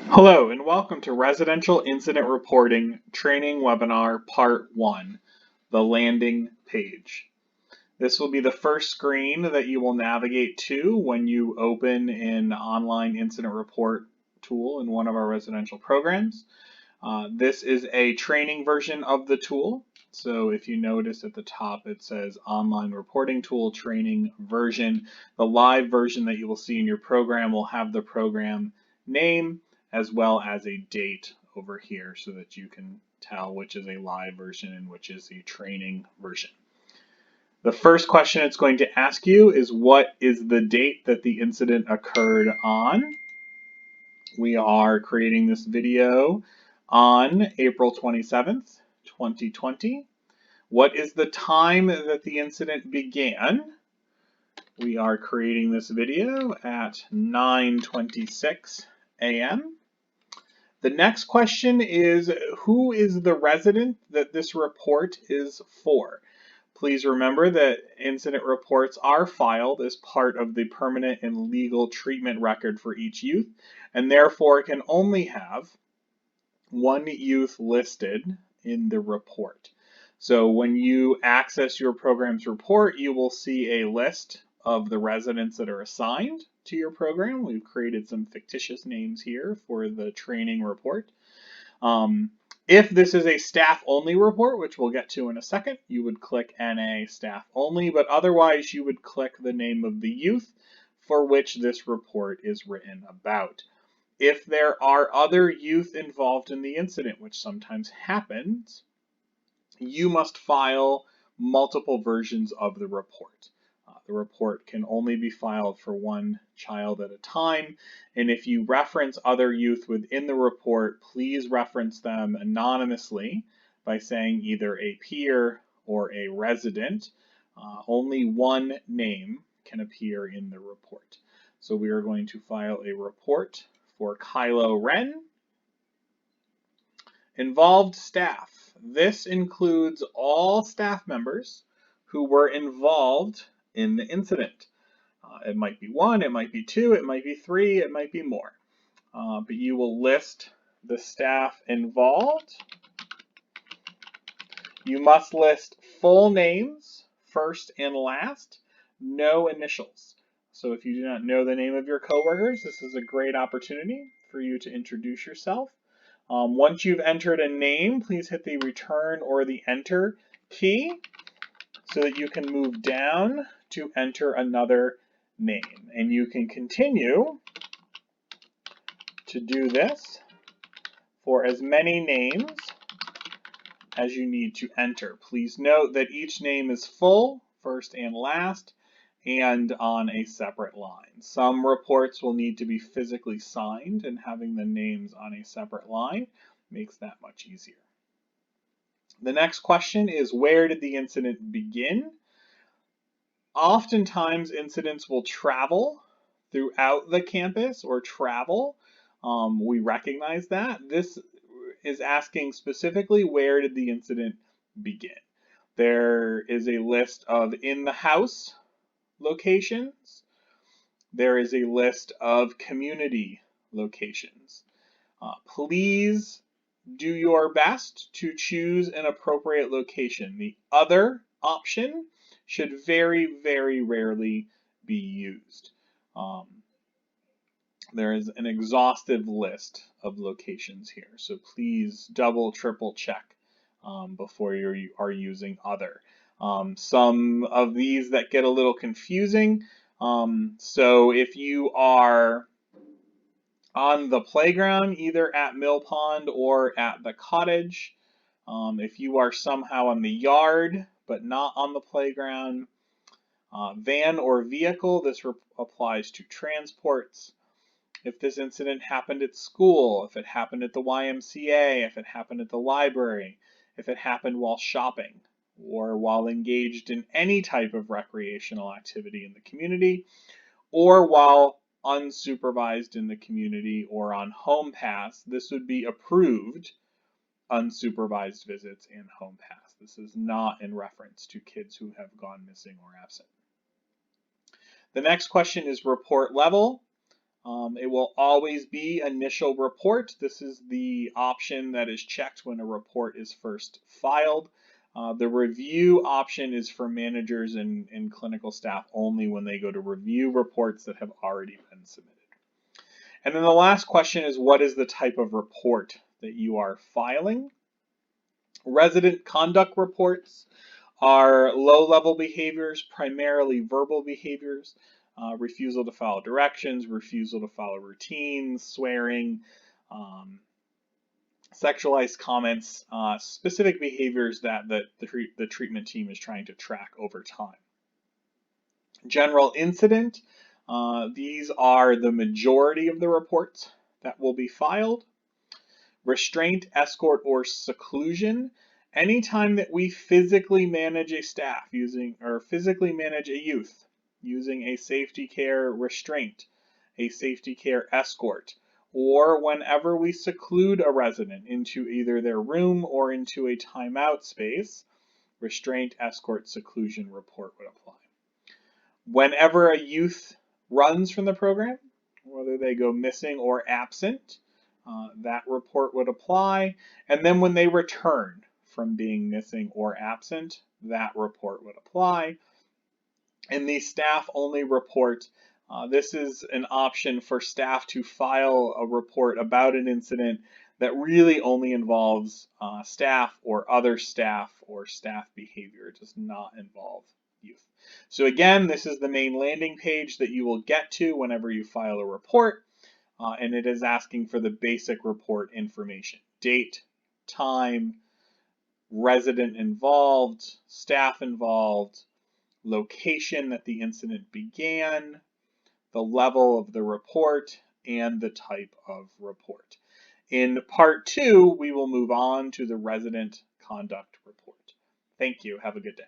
Hello and welcome to Residential Incident Reporting Training Webinar Part 1, the landing page. This will be the first screen that you will navigate to when you open an online incident report tool in one of our residential programs. This is a training version of the tool. So if you notice at the top it says Online Reporting Tool Training Version. The live version that you will see in your program will have the program name as well as a date over here so that you can tell which is a live version and which is a training version. The first question it's going to ask you is what is the date that the incident occurred on? We are creating this video on April 27th, 2020. What is the time that the incident began? We are creating this video at 9:26 a.m. The next question is, who is the resident that this report is for? Please remember that incident reports are filed as part of the permanent and legal treatment record for each youth, and therefore can only have one youth listed in the report. So when you access your program's report, you will see a list of the residents that are assigned to your program. We've created some fictitious names here for the training report. If this is a staff-only report, which we'll get to in a second, you would click NA staff only, but otherwise you would click the name of the youth for which this report is written about. If there are other youth involved in the incident, which sometimes happens, you must file multiple versions of the report. The report can only be filed for one child at a time, and if you reference other youth within the report, please reference them anonymously by saying either a peer or a resident. Only one name can appear in the report. So we are going to file a report for Kylo Ren. Involved staff. This includes all staff members who were involved in the incident. It might be one, it might be two, it might be three, it might be more. But you will list the staff involved. You must list full names, first and last, no initials. So if you do not know the name of your coworkers, this is a great opportunity for you to introduce yourself. Once you've entered a name, please hit the return or the enter key so that you can move down to enter another name. And you can continue to do this for as many names as you need to enter. Please note that each name is full, first and last, and on a separate line. Some reports will need to be physically signed, and having the names on a separate line makes that much easier. The next question is, where did the incident begin? Oftentimes incidents will travel throughout the campus or travel. We recognize that. This is asking specifically, where did the incident begin? There is a list of in the house locations. There is a list of community locations. Please do your best to choose an appropriate location. The other option should very, very rarely be used. There is an exhaustive list of locations here, so please double, triple check before you are using other. Some of these that get a little confusing. So if you are on the playground, either at Mill Pond or at the cottage, if you are somehow in the yard but not on the playground, van or vehicle, this applies to transports. If this incident happened at school, if it happened at the YMCA, if it happened at the library, if it happened while shopping, or while engaged in any type of recreational activity in the community, or while unsupervised in the community or on home pass, this would be approved unsupervised visits and home pass. This is not in reference to kids who have gone missing or absent. The next question is report level. It will always be initial report. This is the option that is checked when a report is first filed. The review option is for managers and clinical staff only when they go to review reports that have already been submitted. And then the last question is, what is the type of report that you are filing? Resident conduct reports are low-level behaviors, primarily verbal behaviors, refusal to follow directions, refusal to follow routines, swearing, sexualized comments, specific behaviors that the treatment team is trying to track over time. General incident, these are the majority of the reports that will be filed. Restraint, escort, or seclusion, anytime that we physically manage a staff or physically manage a youth using a safety care restraint, a safety care escort, or whenever we seclude a resident into either their room or into a timeout space, restraint, escort, seclusion report would apply. Whenever a youth runs from the program, whether they go missing or absent, that report would apply. And then when they return from being missing or absent, that report would apply. And the staff only report, this is an option for staff to file a report about an incident that really only involves staff or other staff or staff behavior. It does not involve youth. So again, this is the main landing page that you will get to whenever you file a report. And it is asking for the basic report information: date, time, resident involved, staff involved, location that the incident began, the level of the report, and the type of report. In part 2, we will move on to the resident conduct report. Thank you. Have a good day.